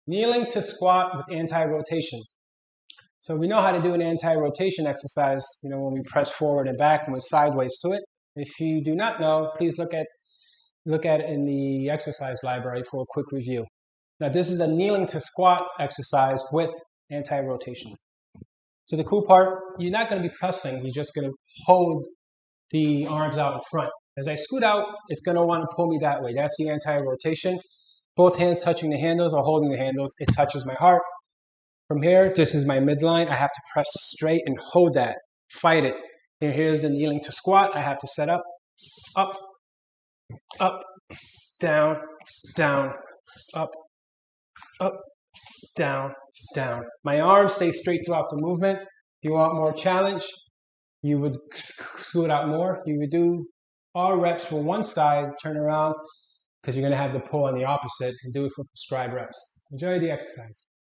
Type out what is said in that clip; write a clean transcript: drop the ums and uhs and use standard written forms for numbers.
Kneeling to squat with anti-rotation. So we know how to do an anti-rotation exercise, when we press forward and back and we're sideways to it. If you do not know, please look at it in the exercise library for a quick review. Now this is a kneeling to squat exercise with anti-rotation. So the cool part, you're not going to be pressing, you're just going to hold the arms out in front. As I scoot out, it's going to want to pull me that way. That's the anti-rotation. Both hands touching the handles or holding the handles. It touches my heart. From here, this is my midline. I have to press straight and hold that. Fight it. And here's the kneeling to squat. I have to set up, up, down, down, up, down, down. My arms stay straight throughout the movement. If you want more challenge, you would scoot out more. You would do all reps for one side, turn around, because you're going to have the pull on the opposite, and do it for prescribed reps. Enjoy the exercise.